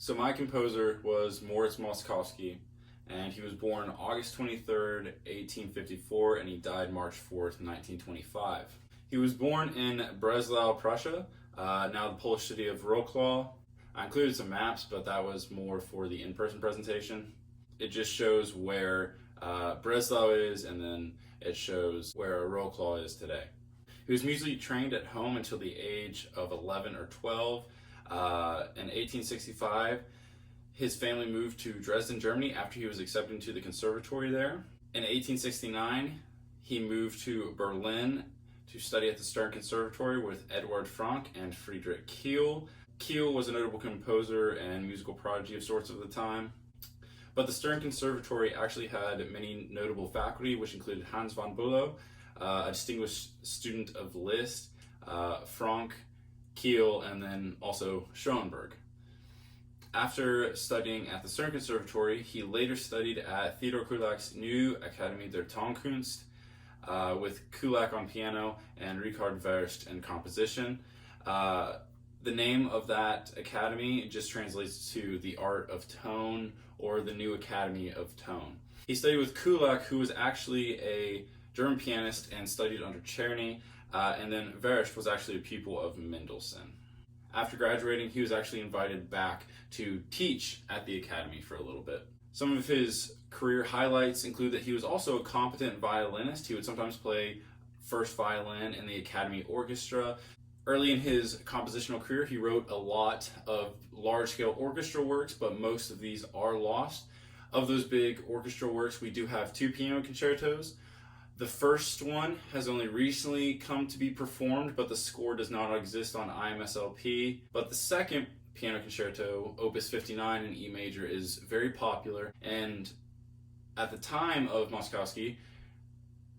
So my composer was Moritz Moszkowski, and he was born August 23rd, 1854, and he died March 4th, 1925. He was born in Breslau, Prussia, now the Polish city of Wrocław. I included some maps, but that was more for the in-person presentation. It just shows where Breslau is, and then it shows where Wrocław is today. He was musically trained at home until the age of 11 or 12. In 1865, his family moved to Dresden, Germany after he was accepted into the conservatory there. In 1869, he moved to Berlin to study at the Stern Conservatory with Eduard Franck and Friedrich Kiel. Kiel was a notable composer and musical prodigy of sorts of the time. But the Stern Conservatory actually had many notable faculty, which included Hans von Bülow, a distinguished student of Liszt, Franck, Kiel, and then also Schoenberg. After studying at the Stern Conservatory, he later studied at Theodor Kullak's new Akademie der Tonkunst, with Kullak on piano and Richard Verst in composition. The name of that academy just translates to the art of tone, or the new Academy of Tone. He studied with Kullak, who was actually a German pianist and studied under Czerny, and then Verst was actually a pupil of Mendelssohn. After graduating, he was actually invited back to teach at the academy for a little bit. Some of his career highlights include that he was also a competent violinist. He would sometimes play first violin in the academy orchestra. Early in his compositional career, he wrote a lot of large-scale orchestral works, but most of these are lost. Of those big orchestral works, we do have 2 piano concertos. The first one has only recently come to be performed, but the score does not exist on IMSLP. But the second piano concerto, Opus 59 in E major, is very popular, and at the time of Moszkowski,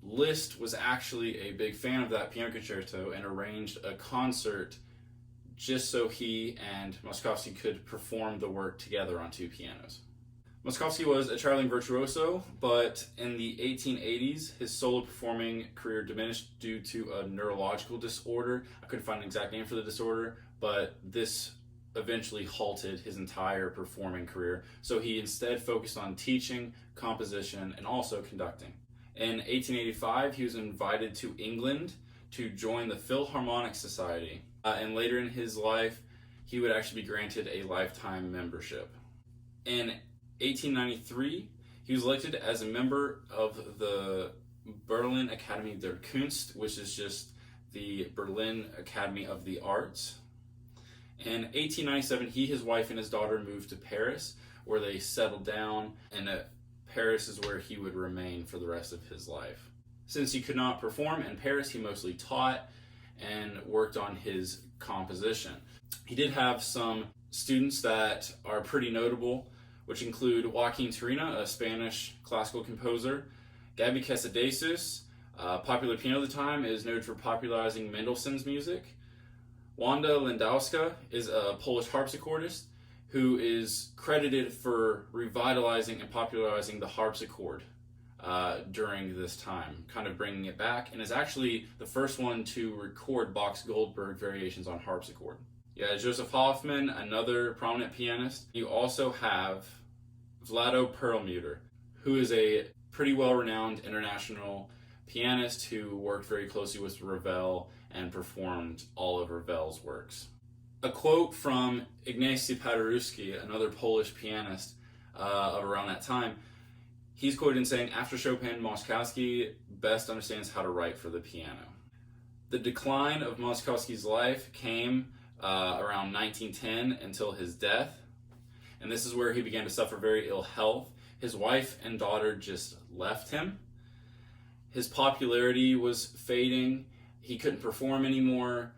Liszt was actually a big fan of that piano concerto and arranged a concert just so he and Moszkowski could perform the work together on 2 pianos. Moszkowski was a traveling virtuoso, but in the 1880s, his solo performing career diminished due to a neurological disorder. I couldn't find an exact name for the disorder, but this eventually halted his entire performing career, so he instead focused on teaching, composition, and also conducting. In 1885, he was invited to England to join the Philharmonic Society, and later in his life, he would actually be granted a lifetime membership. In 1893, he was elected as a member of the Berlin Academy der Kunst, which is just the Berlin Academy of the Arts. In 1897, he, his wife, and his daughter moved to Paris, where they settled down, and Paris is where he would remain for the rest of his life. Since he could not perform in Paris, he mostly taught and worked on his composition. He did have some students that are pretty notable, which include Joaquin Turina, a Spanish classical composer. Gabi Casadesus, popular piano at the time, is noted for popularizing Mendelssohn's music. Wanda Landowska is a Polish harpsichordist who is credited for revitalizing and popularizing the harpsichord during this time, kind of bringing it back, and is actually the first one to record Bach's Goldberg variations on harpsichord. Yeah, Joseph Hoffman, another prominent pianist. You also have Vlado Perlmutter, who is a pretty well-renowned international pianist who worked very closely with Ravel and performed all of Ravel's works. A quote from Ignacy Paderewski, another Polish pianist of around that time, he's quoted in saying, "After Chopin, Moszkowski best understands how to write for the piano." The decline of Moszkowski's life came around 1910 until his death, and this is where he began to suffer very ill health. His wife and daughter just left him. His popularity was fading. He couldn't perform anymore.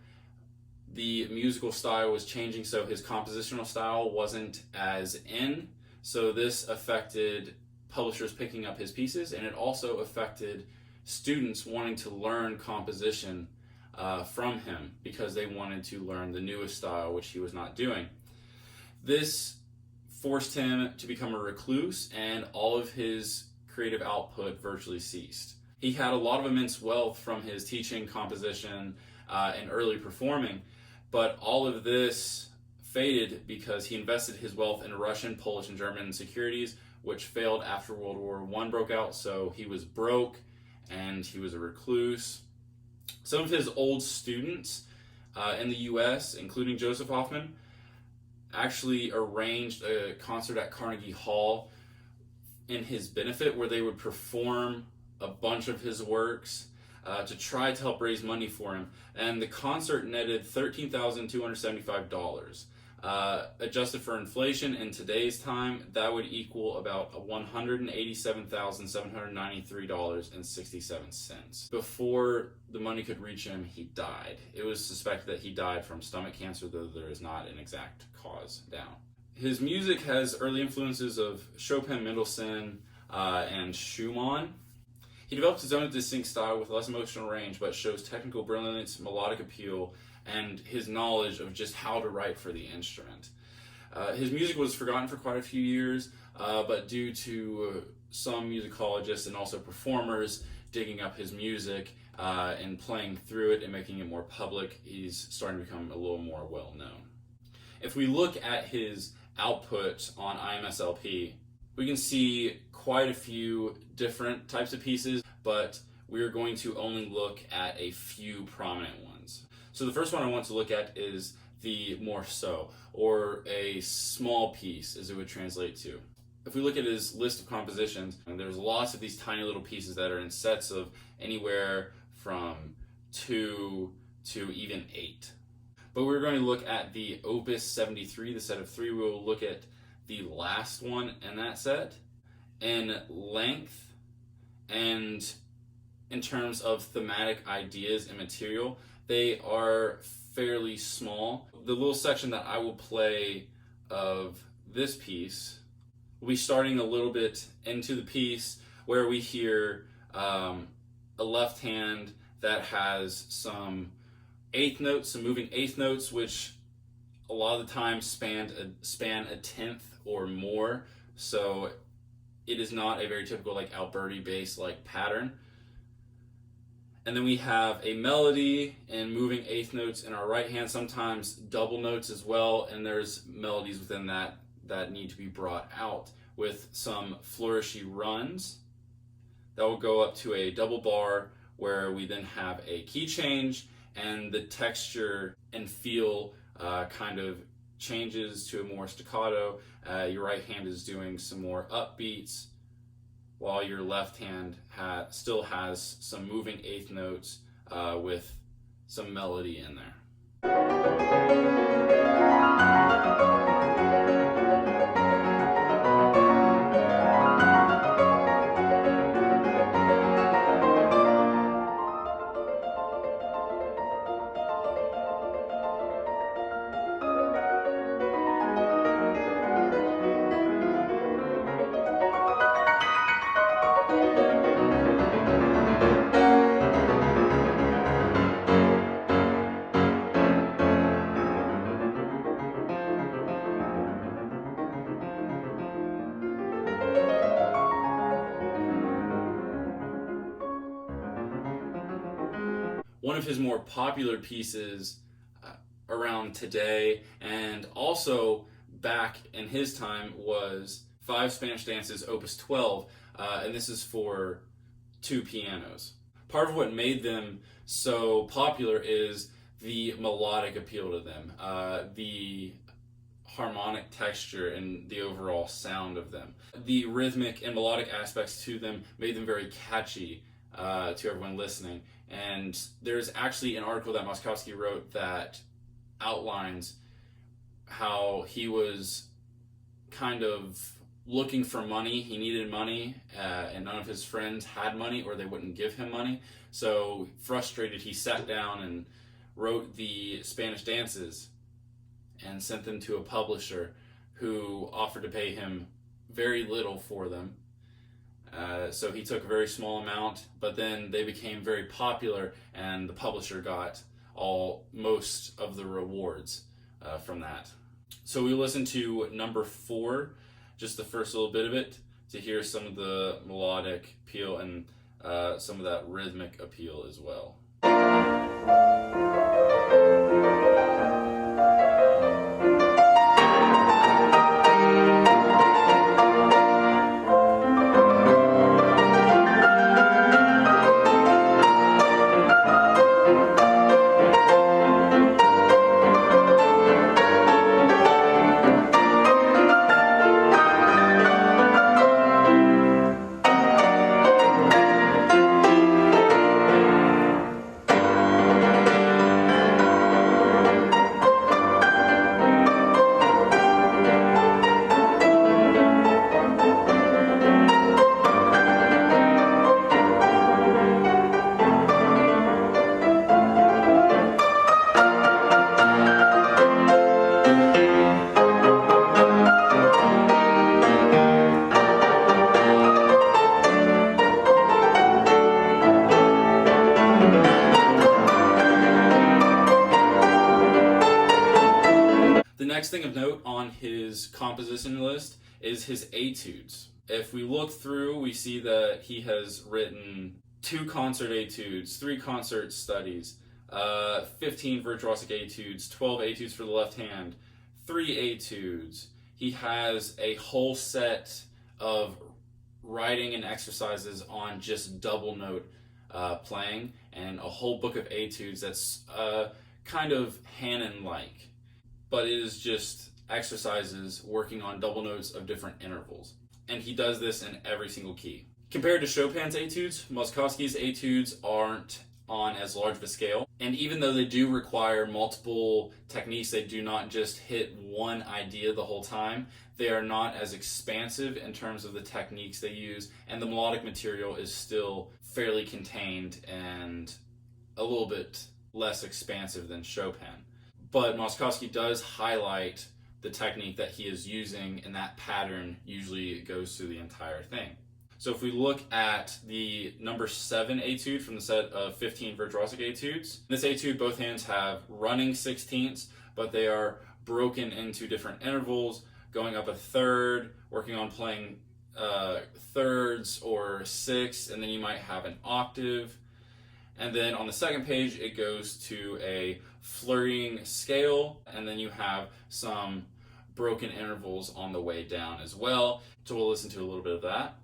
The musical style was changing, so his compositional style wasn't as in. So this affected publishers picking up his pieces, and it also affected students wanting to learn composition from him because they wanted to learn the newest style, which he was not doing. This forced him to become a recluse, and all of his creative output virtually ceased. He had a lot of immense wealth from his teaching, composition, and early performing, but all of this faded because he invested his wealth in Russian, Polish, and German securities, which failed after World War I broke out, so he was broke and he was a recluse. Some of his old students in the U.S., including Joseph Hoffman, actually arranged a concert at Carnegie Hall in his benefit where they would perform a bunch of his works to try to help raise money for him. And the concert netted $13,275. Adjusted for inflation in today's time, that would equal about $187,793.67. Before the money could reach him, he died. It was suspected that he died from stomach cancer, though there is not an exact cause down. His music has early influences of Chopin, Mendelssohn, and Schumann. He developed his own distinct style with less emotional range, but shows technical brilliance, melodic appeal, and his knowledge of just how to write for the instrument. His music was forgotten for quite a few years, but due to some musicologists and also performers digging up his music and playing through it and making it more public, he's starting to become a little more well-known. If we look at his output on IMSLP, we can see quite a few different types of pieces, but we're going to only look at a few prominent ones. So the first one I want to look at is the morceau, or a small piece, as it would translate to. If we look at his list of compositions, there's lots of these tiny little pieces that are in sets of anywhere from 2 to even 8. But we're going to look at the Opus 73, the set of 3. We will look at the last one in that set. In length and in terms of thematic ideas and material, they are fairly small. The little section that I will play of this piece will be starting a little bit into the piece where we hear a left hand that has some eighth notes, some moving eighth notes, which a lot of the time span a tenth or more. So it is not a very typical like Alberti bass like pattern. And then we have a melody and moving eighth notes in our right hand, sometimes double notes as well, and there's melodies within that need to be brought out with some flourishy runs that will go up to a double bar where we then have a key change and the texture and feel kind of changes to a more staccato. Your right hand is doing some more upbeats, while your left hand still has some moving eighth notes with some melody in there. One of his more popular pieces around today and also back in his time was 5 Spanish Dances, Opus 12, and this is for 2 pianos. Part of what made them so popular is the melodic appeal to them, the harmonic texture and the overall sound of them. The rhythmic and melodic aspects to them made them very catchy to everyone listening. And there's actually an article that Moszkowski wrote that outlines how he was kind of looking for money. He needed money, and none of his friends had money or they wouldn't give him money. So frustrated, he sat down and wrote the Spanish Dances and sent them to a publisher who offered to pay him very little for them. So he took a very small amount, but then they became very popular and the publisher got most of the rewards from that. So we listen to number 4, just the first little bit of it, to hear some of the melodic appeal and some of that rhythmic appeal as well. next thing of note on his composition list is his etudes. If we look through, we see that he has written 2 concert etudes, 3 concert studies, 15 virtuosic etudes, 12 etudes for the left hand, 3 etudes. He has a whole set of writing and exercises on just double note playing, and a whole book of etudes that's kind of Hanon-like, but it is just exercises working on double notes of different intervals. And he does this in every single key. Compared to Chopin's etudes, Moszkowski's etudes aren't on as large of a scale. And even though they do require multiple techniques, they do not just hit one idea the whole time. They are not as expansive in terms of the techniques they use, and the melodic material is still fairly contained and a little bit less expansive than Chopin. But Moszkowski does highlight the technique that he is using, and that pattern usually goes through the entire thing. So if we look at the number 7 etude from the set of 15 virtuosic etudes, this etude, both hands have running 16ths, but they are broken into different intervals, going up a third, working on playing thirds or sixths, and then you might have an octave. And then on the second page, it goes to a flurrying scale, and then you have some broken intervals on the way down as well. So we'll listen to a little bit of that.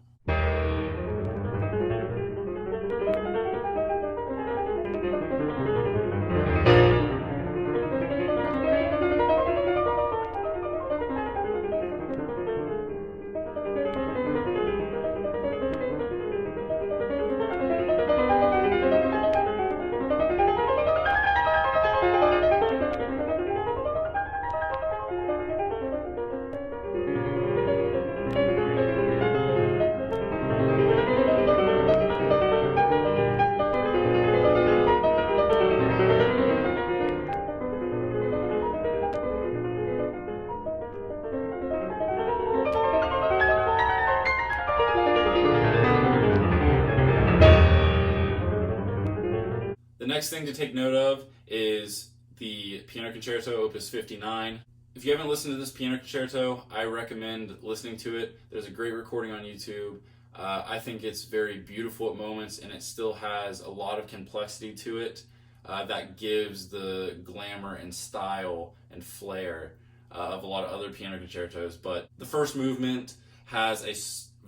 The next thing to take note of is the Piano Concerto, Opus 59. If you haven't listened to this piano concerto, I recommend listening to it. There's a great recording on YouTube. I think it's very beautiful at moments, and it still has a lot of complexity to it that gives the glamour and style and flair of a lot of other piano concertos. But the first movement has a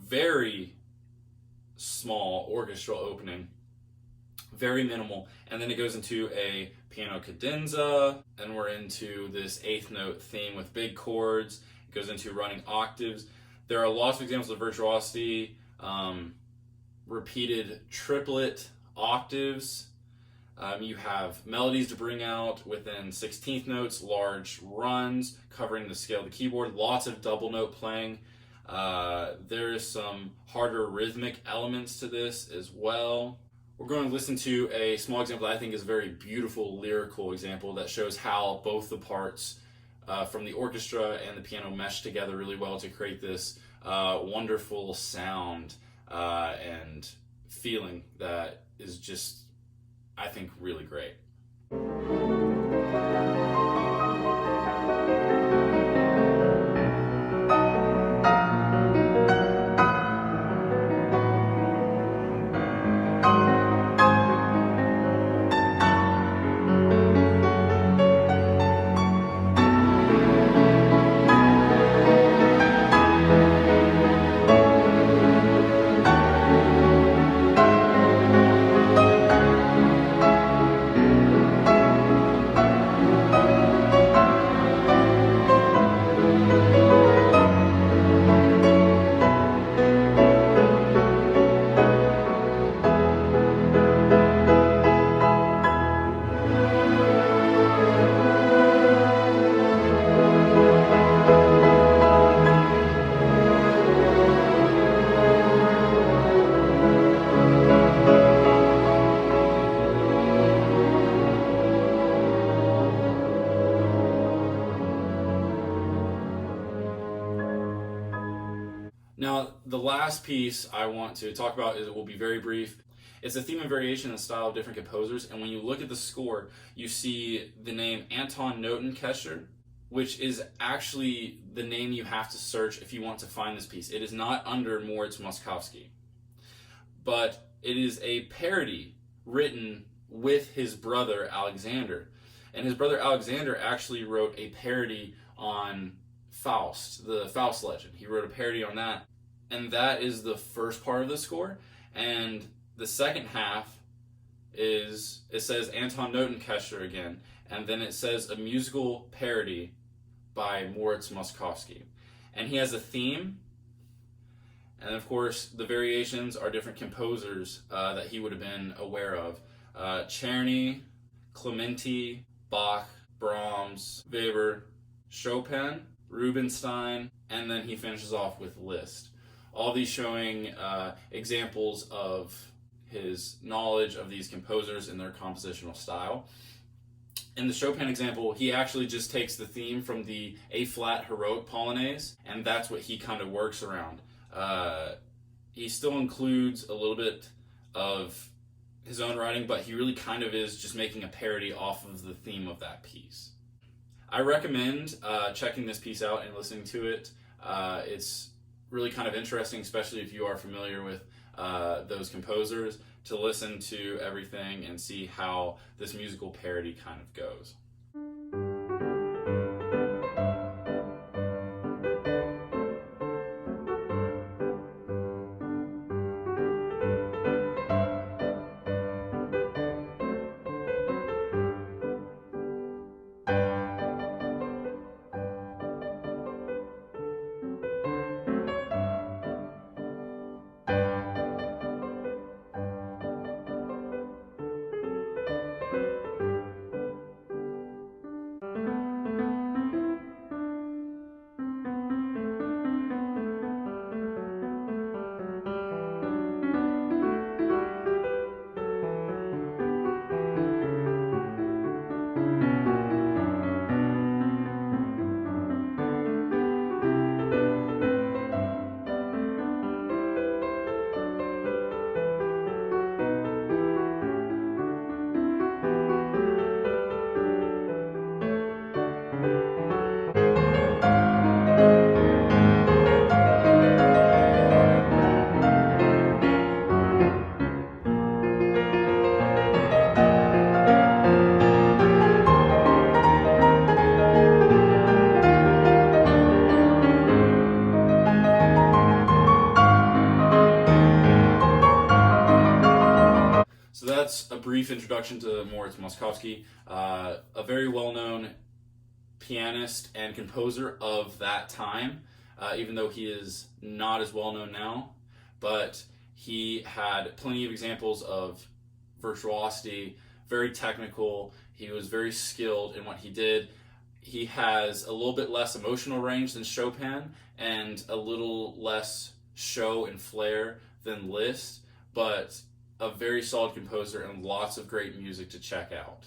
very small orchestral opening, very minimal, and then it goes into a piano cadenza, and we're into this 8th note theme with big chords. It goes into running octaves. There are lots of examples of virtuosity, repeated triplet octaves. You have melodies to bring out within 16th notes, large runs covering the scale of the keyboard, lots of double note playing. There is some harder rhythmic elements to this as well. We're going to listen to a small example that I think is a very beautiful lyrical example that shows how both the parts from the orchestra and the piano mesh together really well to create this wonderful sound and feeling that is just, I think, really great. Now, the last piece I want to talk about will be very brief. It's a theme and variation in the style of different composers, and when you look at the score, you see the name Anton Notenkescher, which is actually the name you have to search if you want to find this piece. It is not under Moritz Moszkowski, but it is a parody written with his brother Alexander. And his brother Alexander actually wrote a parody on Faust, the Faust legend. He wrote a parody on that. And that is the first part of the score. And the second half is, it says Anton Notenkester again. And then it says a musical parody by Moritz Moszkowski. And he has a theme. And of course, the variations are different composers that he would have been aware of. Czerny, Clementi, Bach, Brahms, Weber, Chopin, Rubinstein, and then he finishes off with Liszt. All these showing examples of his knowledge of these composers and their compositional style. In the Chopin example, he actually just takes the theme from the A-flat Heroic Polonaise, and that's what he kind of works around. He still includes a little bit of his own writing, but he really kind of is just making a parody off of the theme of that piece. I recommend checking this piece out and listening to it. It's really kind of interesting, especially if you are familiar with those composers, to listen to everything and see how this musical parody kind of goes. So that's a brief introduction to Moritz Moszkowski, a very well-known pianist and composer of that time, even though he is not as well-known now. But he had plenty of examples of virtuosity, very technical. He was very skilled in what he did. He has a little bit less emotional range than Chopin and a little less show and flair than Liszt, but a very solid composer and lots of great music to check out.